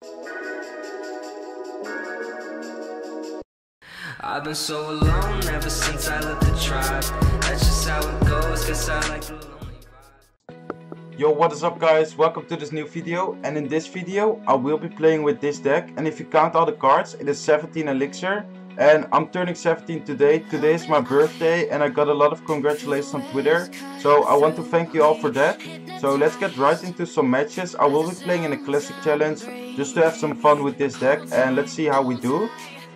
I've been so alone ever since I left the tribe. That's just how it goes, cause I like the lonely vibe. Yo, what is up guys? Welcome to this new video, and in this video I will be playing with this deck, and if you count all the cards it is 17 elixir, and I'm turning 17 today. Today is my birthday and I got a lot of congratulations on Twitter, so I want to thank you all for that. So let's get right into some matches. I will be playing in a classic challenge just to have some fun with this deck, and let's see how we do.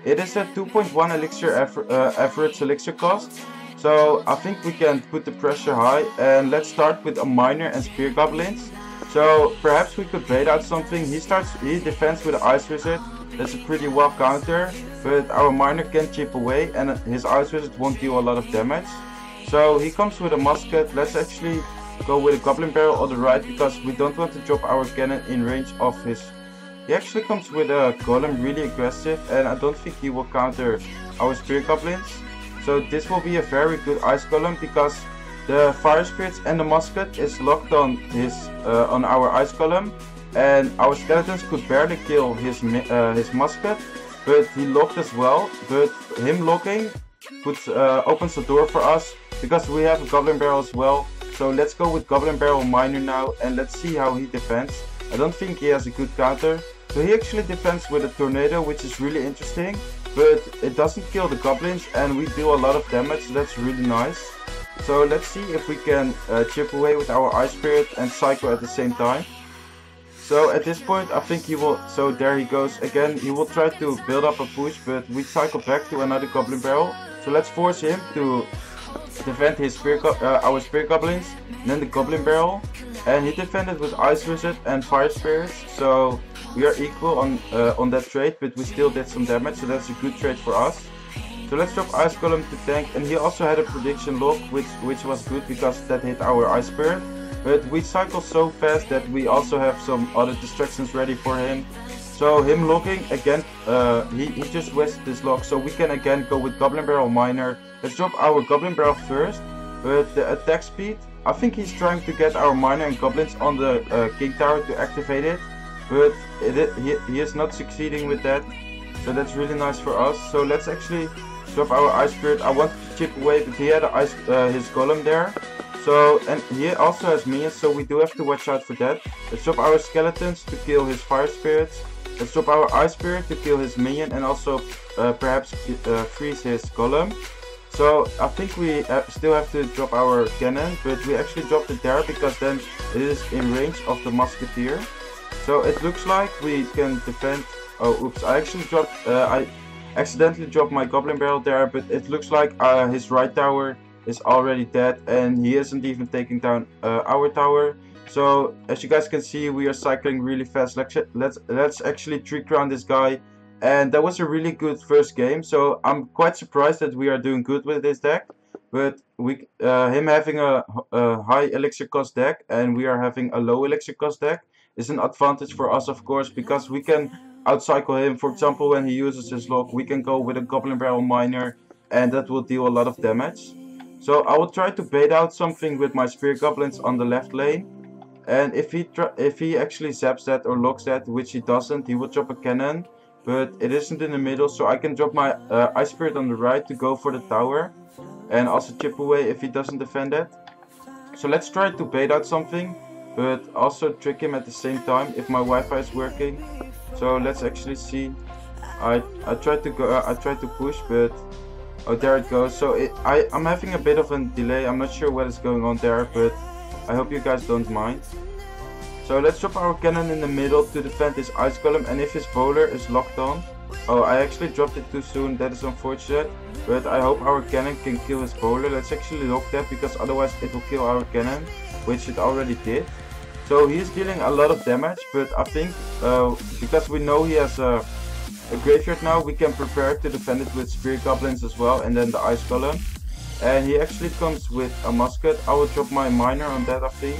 It is a 2.1 elixir average elixir cost, so I think we can put the pressure high, and let's start with a miner and spear goblins. So perhaps we could bait out something. He defends with an ice wizard. That's a pretty well counter, but our miner can chip away and his ice wizard won't deal a lot of damage. So he comes with a musket. Let's actually go with a goblin barrel on the right because we don't want to drop our cannon in range of his. He actually comes with a golem, really aggressive, and I don't think he will counter our spear goblins. So this will be a very good ice golem because the fire spirits and the musket is locked on his on our ice golem, and our skeletons could barely kill his musket, but he locked as well. But him locking opens the door for us because we have a goblin barrel as well. So let's go with goblin barrel miner now, and let's see how he defends. I don't think he has a good counter. So he actually defends with a tornado, which is really interesting, but it doesn't kill the goblins and we do a lot of damage, so that's really nice. So let's see if we can chip away with our ice spirit and cycle at the same time. So at this point I think he will, so there he goes again. He will try to build up a push, but we cycle back to another goblin barrel. So let's force him to defend his our spear goblins, and then the goblin barrel, and he defended with ice wizard and fire spirits. So we are equal on that trade, but we still did some damage, so that's a good trade for us. So let's drop ice golem to tank, and he also had a prediction lock, which was good because that hit our ice spirit. But we cycle so fast that we also have some other distractions ready for him. So him locking again, he just wasted this lock, so we can again go with goblin barrel miner. Let's drop our goblin barrel first, but the attack speed, I think he's trying to get our miner and goblins on the king tower to activate it, but he is not succeeding with that, so that's really nice for us. So let's actually drop our ice spirit. I want to chip away, but he had his golem there. So, and he also has minions, so we do have to watch out for that. Let's drop our skeletons to kill his fire spirits. Let's drop our ice spirit to kill his minion and also perhaps freeze his golem. So I think we still have to drop our cannon, but we actually dropped it there because then it is in range of the musketeer. So it looks like we can defend. Oh, oops! I actually dropped. I accidentally dropped my goblin barrel there, but it looks like his right tower is already dead, and he isn't even taking down our tower. So as you guys can see, we are cycling really fast. Let's actually 3-crown this guy, and that was a really good first game. So I'm quite surprised that we are doing good with this deck. But him having a high elixir cost deck and we are having a low elixir cost deck is an advantage for us, of course, because we can outcycle him. For example, when he uses his lock, we can go with a goblin barrel miner, and that will deal a lot of damage. So I will try to bait out something with my spear goblins on the left lane, and if he actually zaps that or locks that, which he doesn't, he will drop a cannon, but it isn't in the middle, so I can drop my ice spirit on the right to go for the tower and also chip away if he doesn't defend that. So let's try to bait out something, but also trick him at the same time if my Wi-Fi is working. So let's actually see. I tried to push, but oh, there it goes. So I'm having a bit of a delay. I'm not sure what is going on there, but I hope you guys don't mind. So let's drop our cannon in the middle to defend his ice golem, and if his bowler is locked on. Oh, I actually dropped it too soon. That is unfortunate, but I hope our cannon can kill his bowler. Let's actually lock that because otherwise it will kill our cannon, which it already did. So he is dealing a lot of damage, but I think because we know he has a graveyard now, we can prepare to defend it with spear goblins as well, and then the ice golem. And he actually comes with a musket. I will drop my miner on that, I think,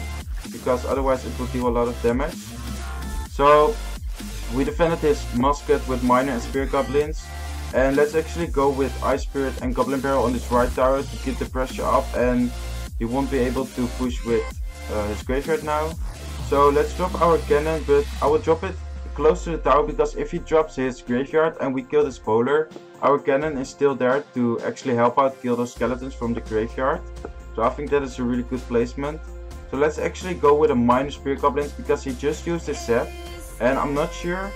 because otherwise it will deal a lot of damage. So we defended his musket with miner and spear goblins, and let's actually go with ice spirit and goblin barrel on his right tower to keep the pressure up, and he won't be able to push with his graveyard now. So let's drop our cannon, but I will drop it close to the tower, because if he drops his graveyard and we kill this bowler, our cannon is still there to actually help out kill those skeletons from the graveyard. So I think that is a really good placement. So let's actually go with a minor Spirit Goblins, because he just used his set, and I'm not sure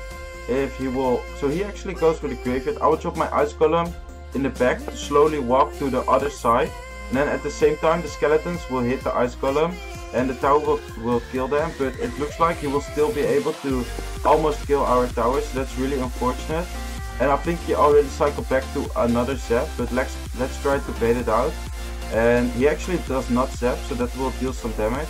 if he will. So he actually goes with the graveyard. I will drop my Ice Golem in the back to slowly walk to the other side, and then at the same time the skeletons will hit the Ice Golem and the tower will kill them, but it looks like he will still be able to almost kill our towers, so that's really unfortunate. And I think he already cycled back to another zap, but let's try to bait it out. And he actually does not zap, so that will deal some damage.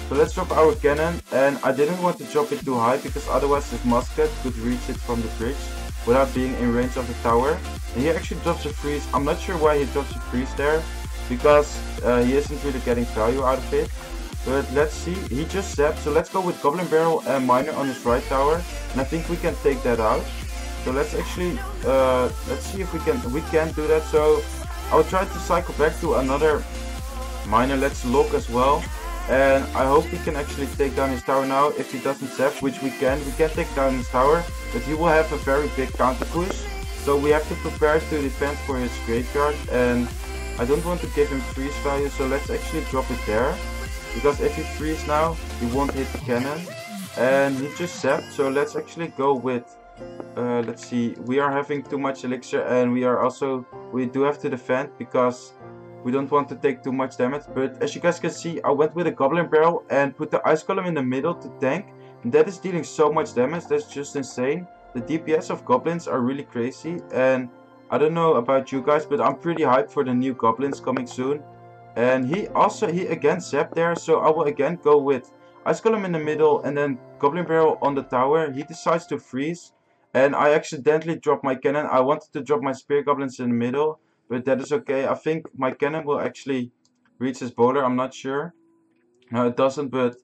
So let's drop our cannon, and I didn't want to drop it too high because otherwise his musket could reach it from the bridge without being in range of the tower. And he actually drops a freeze. I'm not sure why he drops a freeze there, because he isn't really getting value out of it. But let's see, he just zapped, so let's go with Goblin Barrel and Miner on his right tower, and I think we can take that out. So let's actually, let's see if we can do that. So I'll try to cycle back to another Miner. Let's lock as well, and I hope we can actually take down his tower now. If he doesn't zap, which we can take down his tower, but he will have a very big counter push. So we have to prepare to defend for his graveyard, and I don't want to give him freeze value, so let's actually drop it there. Because if he freeze now, he won't hit the cannon. And he just zapped, so let's actually go with, let's see, we are having too much elixir, and we do have to defend because we don't want to take too much damage. But as you guys can see, I went with a Goblin Barrel and put the Ice Golem in the middle to tank. And that is dealing so much damage, that's just insane. The DPS of Goblins are really crazy, and I don't know about you guys, but I'm pretty hyped for the new Goblins coming soon. And he again zapped there, so I will again go with Ice Golem in the middle and then Goblin Barrel on the tower. He decides to freeze, and I accidentally dropped my cannon. I wanted to drop my Spirit Goblins in the middle, but that is okay. I think my cannon will actually reach his bowler, I'm not sure. No, it doesn't, but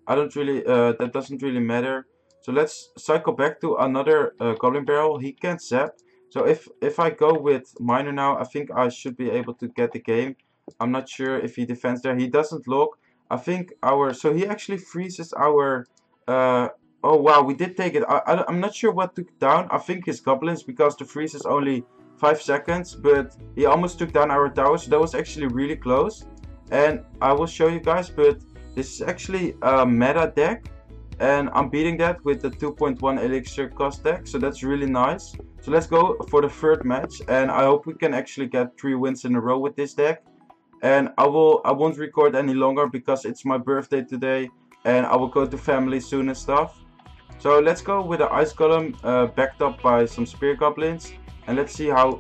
I don't really, that doesn't really matter. So let's cycle back to another Goblin Barrel. He can't zap, so if I go with Miner now, I think I should be able to get the game. I'm not sure if he defends there. He doesn't lock. I think so he actually freezes our, oh wow, we did take it. I'm not sure what took down. I think his goblins, because the freeze is only 5 seconds, but he almost took down our tower, so that was actually really close. And I will show you guys, but this is actually a meta deck, and I'm beating that with the 2.1 elixir cost deck, so that's really nice. So let's go for the third match, and I hope we can actually get 3 wins in a row with this deck. And I won't record any longer because it's my birthday today, and I will go to family soon and stuff. So let's go with the Ice Golem backed up by some Spirit Goblins, and let's see how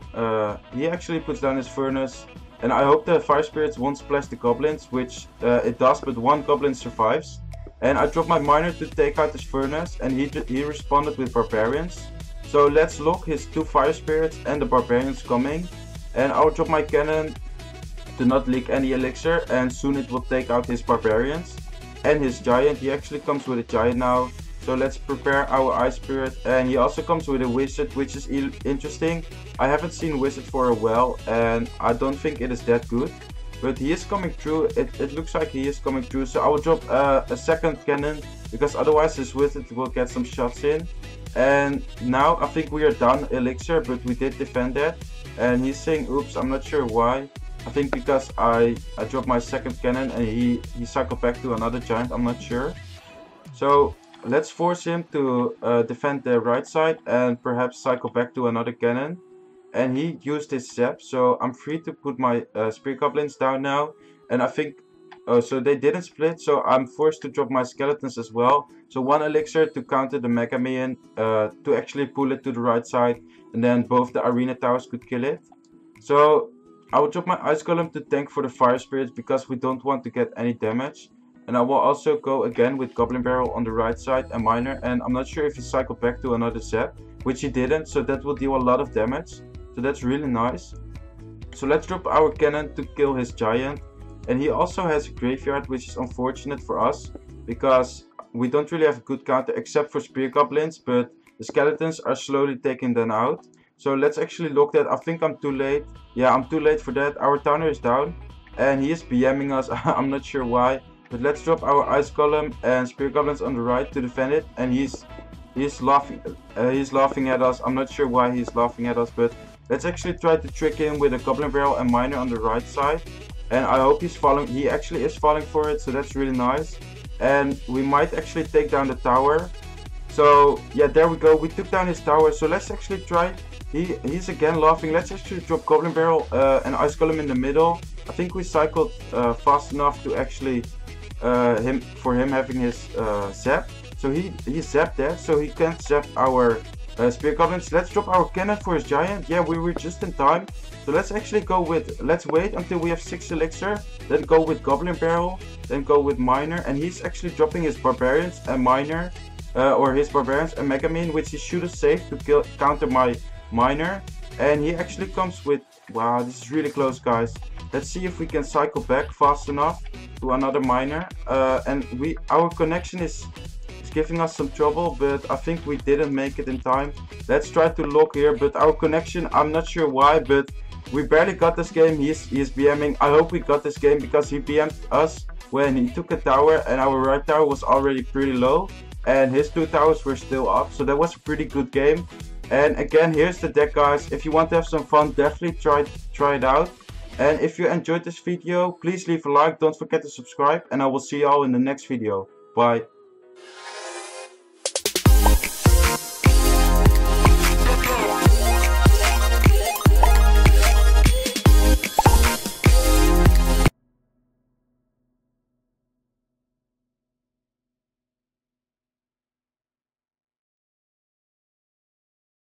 he actually puts down his furnace. And I hope the Fire Spirits won't splash the Goblins, which it does, but one Goblin survives. And I dropped my Miner to take out his furnace, and he responded with Barbarians. So let's lock his 2 Fire Spirits and the Barbarians coming, and I'll drop my cannon to not leak any elixir, and soon it will take out his Barbarians and his Giant. He actually comes with a Giant now, so let's prepare our Ice Spirit. And he also comes with a Wizard, which is interesting. I haven't seen Wizard for a while, and I don't think it is that good, but he is coming through. It looks like he is coming through, so I will drop a second cannon, because otherwise his Wizard will get some shots in. And now I think we are down elixir, but we did defend that. And he's saying oops, I'm not sure why. I think because I dropped my second cannon and he cycled back to another Giant, I'm not sure. So let's force him to defend the right side and perhaps cycle back to another cannon. And he used his zap, so I'm free to put my Spirit Goblins down now. And I think, oh, so they didn't split, so I'm forced to drop my Skeletons as well. So 1 elixir to counter the Mega Minion, to actually pull it to the right side, and then both the Arena Towers could kill it. So I will drop my Ice Golem to tank for the Fire Spirits, because we don't want to get any damage. And I will also go again with Goblin Barrel on the right side and Miner. And I'm not sure if he cycled back to another zap, which he didn't, so that will deal a lot of damage. So that's really nice. So let's drop our cannon to kill his Giant. And he also has a graveyard, which is unfortunate for us, because we don't really have a good counter except for Spirit Goblins, but the Skeletons are slowly taking them out. So let's actually lock that. I think I'm too late. Yeah, I'm too late for that. Our Towner is down, and he is BMing us. I'm not sure why, but let's drop our Ice Golem and Spirit Goblins on the right to defend it. And he's He's laughing at us. I'm not sure why he's laughing at us, but let's actually try to trick him with a Goblin Barrel and Miner on the right side. And I hope he's falling. He actually is falling for it, so that's really nice. And we might actually take down the tower. So yeah, there we go. We took down his tower. So let's actually try. He's again laughing. Let's actually drop Goblin Barrel and Ice Golem in the middle. I think we cycled fast enough to actually for him having his zap. So he zapped that, so he can't zap our Spear Goblins. Let's drop our cannon for his giant. Yeah, we were just in time. So let's actually go with, let's wait until we have 6 elixir, then go with Goblin Barrel, then go with Miner, and he's actually dropping his Barbarians and Miner, or his Barbarians and Megamine, which he should have saved to counter my Miner. And he actually comes with, wow, this is really close, guys. Let's see if we can cycle back fast enough to another Miner. And our connection is giving us some trouble, but I think we didn't make it in time. Let's try to lock here, but our connection, I'm not sure why, but we barely got this game. He's BMing. I hope we got this game because he BM'd us when he took a tower and our right tower was already pretty low and his 2 towers were still up, so that was a pretty good game. And again, here's the deck, guys. If you want to have some fun, definitely try it out. And if you enjoyed this video, please leave a like, don't forget to subscribe, and I will see you all in the next video. Bye.